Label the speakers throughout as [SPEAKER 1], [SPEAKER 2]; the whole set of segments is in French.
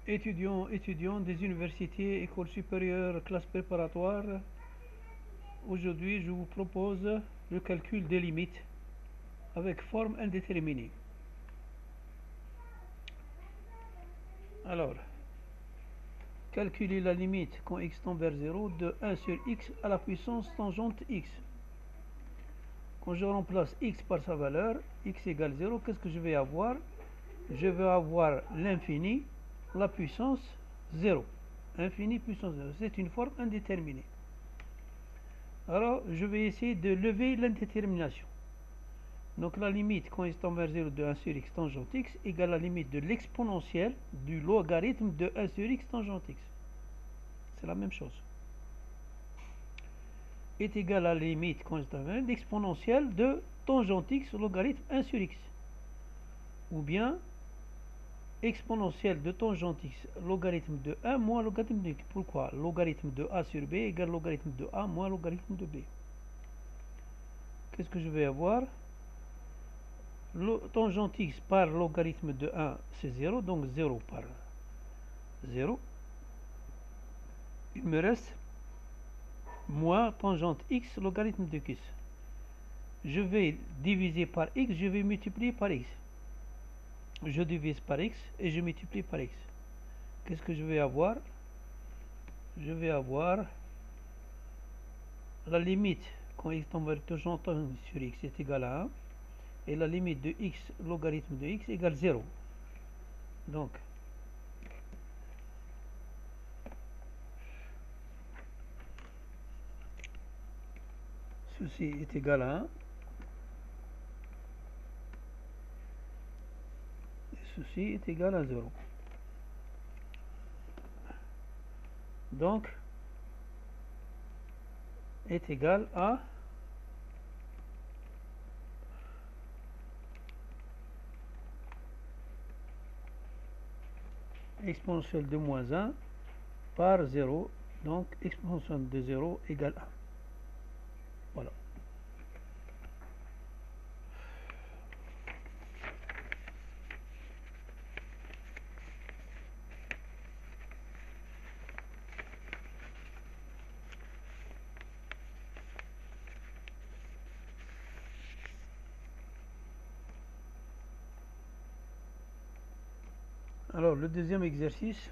[SPEAKER 1] Étudiants des universités, écoles supérieures, classes préparatoires, aujourd'hui je vous propose le calcul des limites avec forme indéterminée. Alors, calculer la limite quand x tend vers 0 de 1 sur x à la puissance tangente x. Quand je remplace x par sa valeur, x égale 0, qu'est-ce que je vais avoir? Je vais avoir l'infini, la puissance 0. Infini puissance 0. C'est une forme indéterminée. Alors, je vais essayer de lever l'indétermination. Donc, la limite quand x tend vers 0 de 1 sur x tangente x égale la limite de l'exponentielle du logarithme de 1 sur x tangente x. C'est la même chose. Est égal à la limite quand x tend vers 0 d'exponentielle de tangente x logarithme 1 sur x. Ou bien exponentielle de tangente x logarithme de 1 moins logarithme de x. Pourquoi? Logarithme de a sur b égale logarithme de a moins logarithme de b. Qu'est-ce que je vais avoir? Tangente x par logarithme de 1, c'est 0, donc 0 par 0. Il me reste moins tangente x logarithme de x. Je vais diviser par x, je vais multiplier par x. Je divise par x et je multiplie par x. Qu'est-ce que je vais avoir? Je vais avoir la limite quand x tend vers tangente sur x est égal à 1 et la limite de x logarithme de x égale 0. Donc, ceci est égal à 1 et ceci est égal à 0. Donc, est égal à exponentielle de moins 1 par 0. Donc, exponentielle de 0 égale 1. Voilà. Alors, le deuxième exercice,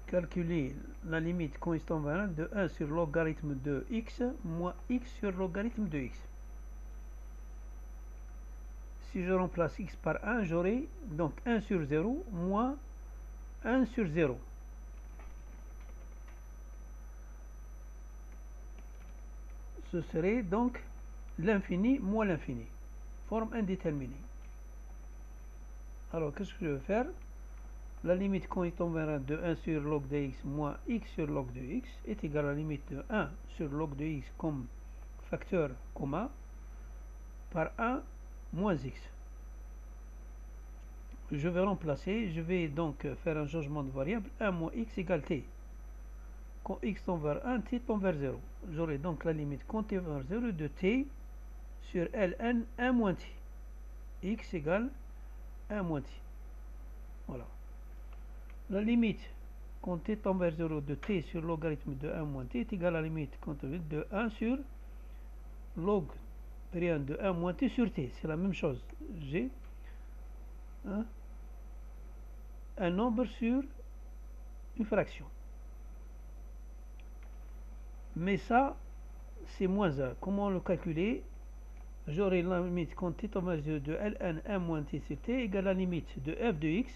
[SPEAKER 1] calculer la limite quand x tend vers 1 de 1 sur logarithme de x moins x sur logarithme de x. Si je remplace x par 1, j'aurai donc 1 sur 0 moins 1 sur 0. Ce serait donc l'infini moins l'infini. Forme indéterminée. Alors, qu'est-ce que je vais faire? La limite quand x tend vers 1 de 1 sur log de x moins x sur log de x est égale à la limite de 1 sur log de x comme facteur commun par 1 moins x. Je vais remplacer, je vais donc faire un changement de variable 1 moins x égale t. Quand x tend vers 1, t tend vers 0. J'aurai donc la limite quand t vers 0 de t sur ln 1 moins t. X égale 1 moins t. Voilà. La limite quand t tend vers 0 de t sur logarithme de 1 moins t est égale à la limite de 1 sur log de 1 moins t sur t. C'est la même chose. J'ai un nombre sur une fraction. Mais ça, c'est moins 1. Comment le calculer? J'aurai la limite quand t tend vers 0 de ln 1 moins t sur t égale à la limite de f de x,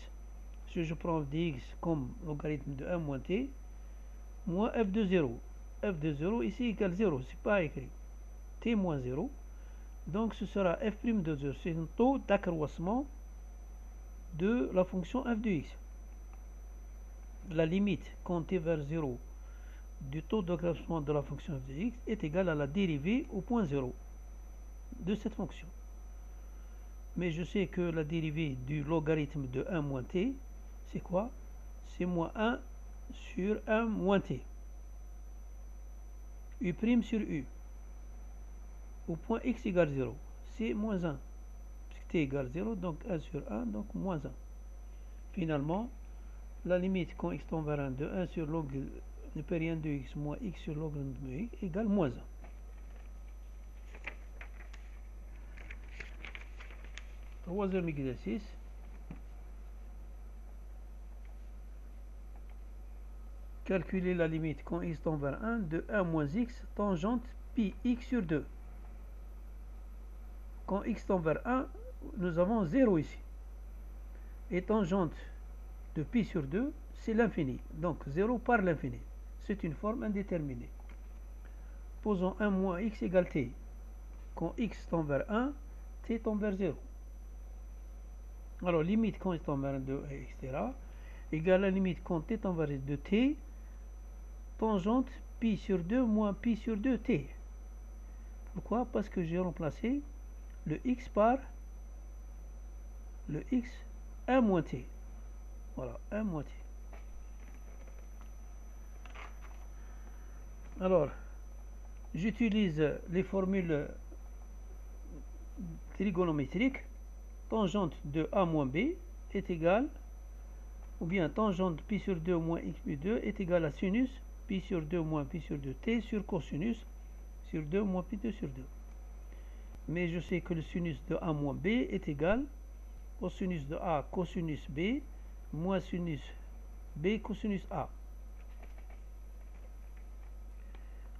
[SPEAKER 1] si je prends f de x comme logarithme de 1 moins t, moins f de 0. F de 0 ici égale 0, c'est pas écrit. T moins 0. Donc ce sera f' de 0. C'est un taux d'accroissement de la fonction f de x. La limite quand t vers 0 du taux d'accroissement de la fonction f de x est égale à la dérivée au point 0 de cette fonction. Mais je sais que la dérivée du logarithme de 1 moins t, c'est quoi? C'est moins 1 sur 1 moins t. U' sur u. Au point x égale 0. C'est moins 1. Puisque t égale 0, donc 1 sur 1, donc moins 1. Finalement, la limite quand x tend vers 1 de 1 sur log népérien de x moins x sur log de x égale moins 1. Troisième exercice. Calculer la limite quand x tend vers 1 de 1 moins x tangente pi x sur 2. Quand x tend vers 1, nous avons 0 ici. Et tangente de pi sur 2, c'est l'infini. Donc 0 par l'infini. C'est une forme indéterminée. Posons 1 moins x égale t. Quand x tend vers 1, t tend vers 0. Alors limite quand x tend vers 2, etc. égale la limite quand t tend vers 2 t, tangente pi sur 2 moins pi sur 2 t. Pourquoi? Parce que j'ai remplacé le x par le x 1 moins t. Voilà, 1 moins t. Alors, j'utilise les formules trigonométriques. Tangente de a moins b est égale, ou bien tangente pi sur 2 moins x plus 2 est égale à sinus pi sur 2 moins pi sur 2 t sur cosinus sur 2 moins pi 2 sur 2. Mais je sais que le sinus de a moins b est égal au sinus de a cosinus b moins sinus b cosinus a.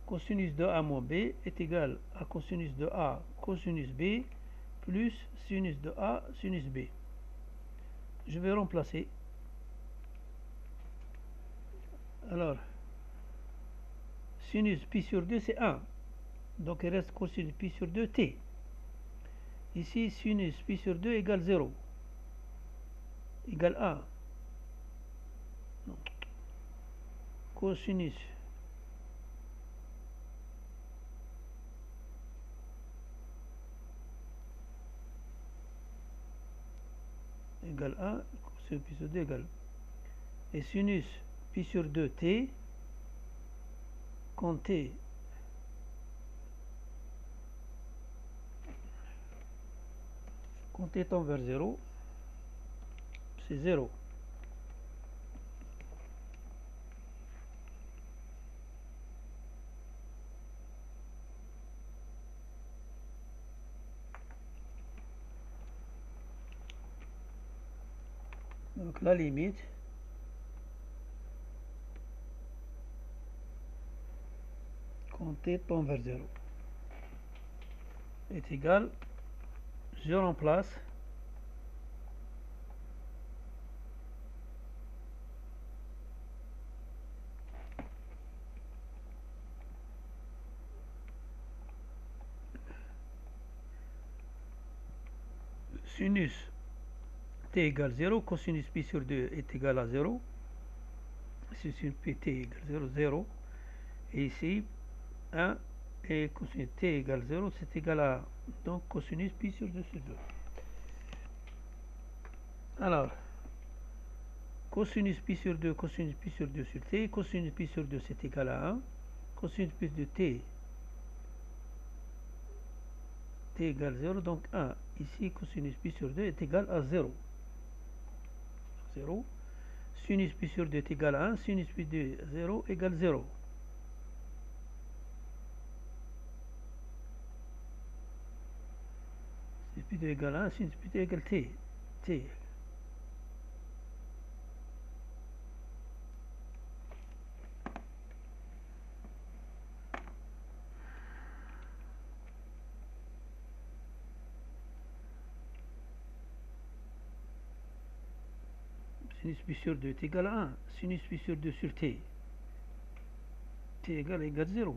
[SPEAKER 1] Cosinus de a moins b est égal à cosinus de a cosinus b plus sinus de a sinus b. Je vais remplacer. Alors, sinus pi sur 2 c'est 1. Donc il reste cosinus pi sur 2 t. Ici, sinus pi sur 2 égale 0. Égale 1. Non. Cosinus égale 1. Cosinus pi sur 2 égale. Et sinus pi sur 2 t, quand t tend vers 0, c'est 0. Donc la limite quand t tend vers 0 est égale, je remplace sinus t égale 0, cosinus pi sur 2 est égal à 0, sinus pi t égale 0, 0, et ici 1 et cosinus t égale 0, c'est égal à donc cosinus pi sur 2 sur 2. Alors, cosinus pi sur 2 sur t, cosinus pi sur 2 c'est égal à 1, cosinus pi de t égale 0, donc 1. Ici, cosinus pi sur 2 est égal à 0. 0. Sinus pi sur 2 est égal à 1, sinus pi de 0 égale 0. Sinus pi de égale à 1, sinus pi de égale t. T. Sinus pi sur 2 est égal à 1. Sinus pi sur 2 sur t. T égale 0.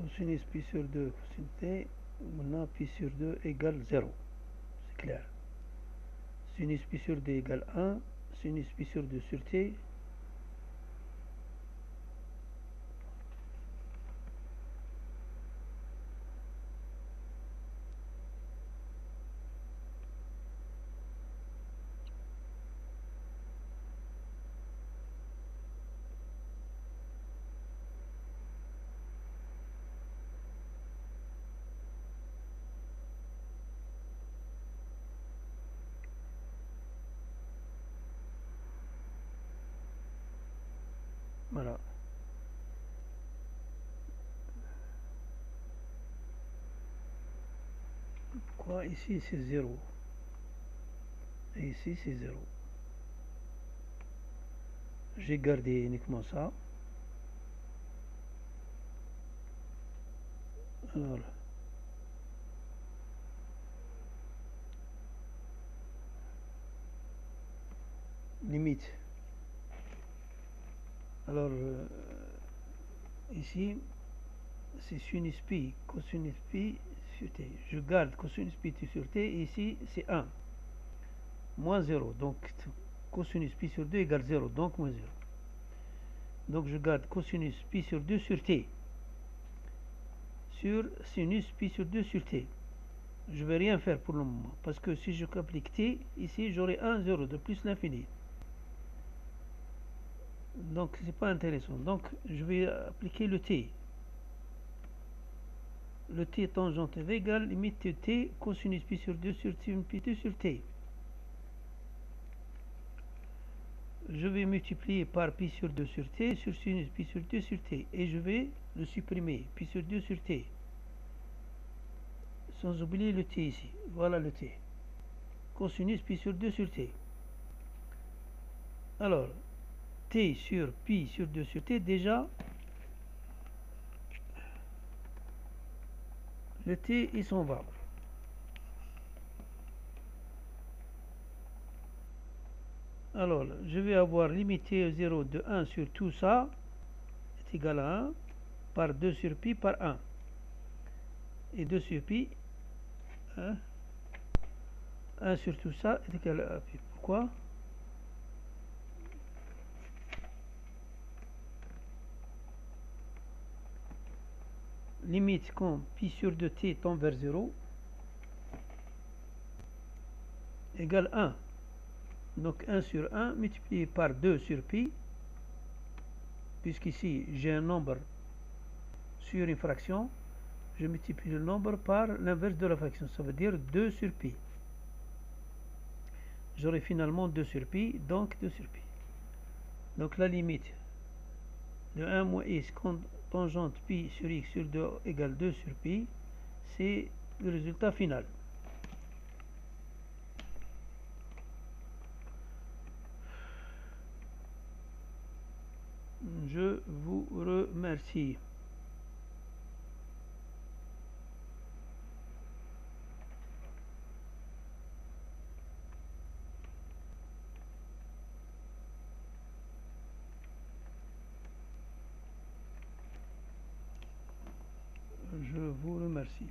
[SPEAKER 1] Cosinus pi sur 2, cosinus t, maintenant pi sur 2 égale 0. C'est clair. Sinus pi sur d égale 1, sinus pi sur 2 sur t. Voilà. Pourquoi ici c'est 0 et ici c'est 0? J'ai gardé uniquement ça. Alors, limite. Alors, ici, c'est sinus pi, cosinus pi sur t. Je garde cosinus pi sur t, et ici c'est 1. Moins 0. Donc, cosinus pi sur 2 égale 0, donc moins 0. Donc, je garde cosinus pi sur 2 sur t. Sur sinus pi sur 2 sur t. Je ne vais rien faire pour le moment, parce que si je applique t, ici j'aurai 1, 0, de plus l'infini. Donc, c'est pas intéressant. Donc, je vais appliquer le t. Le t tangente v égale limite t cosinus pi sur 2 sur t, pi 2 sur t. Je vais multiplier par pi sur 2 sur t sur sinus pi sur 2 sur t. Et je vais le supprimer, pi sur 2 sur t. Sans oublier le t ici. Voilà le t. Cosinus pi sur 2 sur t. Alors, t sur pi sur 2 sur t, déjà, le t, il s'en va. Alors, je vais avoir limité 0 de 1 sur tout ça, est égal à 1, par 2 sur pi par 1. Et 2 sur pi, 1 sur tout ça est égal à pi. Pourquoi? Limite quand pi sur 2t tend vers 0 égale 1. Donc 1 sur 1 multiplié par 2 sur pi, puisqu'ici j'ai un nombre sur une fraction, je multiplie le nombre par l'inverse de la fraction, ça veut dire 2 sur pi. J'aurai finalement 2 sur pi, donc 2 sur pi. Donc la limite de 1 moins x tangente pi sur x sur 2 égale 2 sur pi, c'est le résultat final. Je vous remercie. Je vous remercie.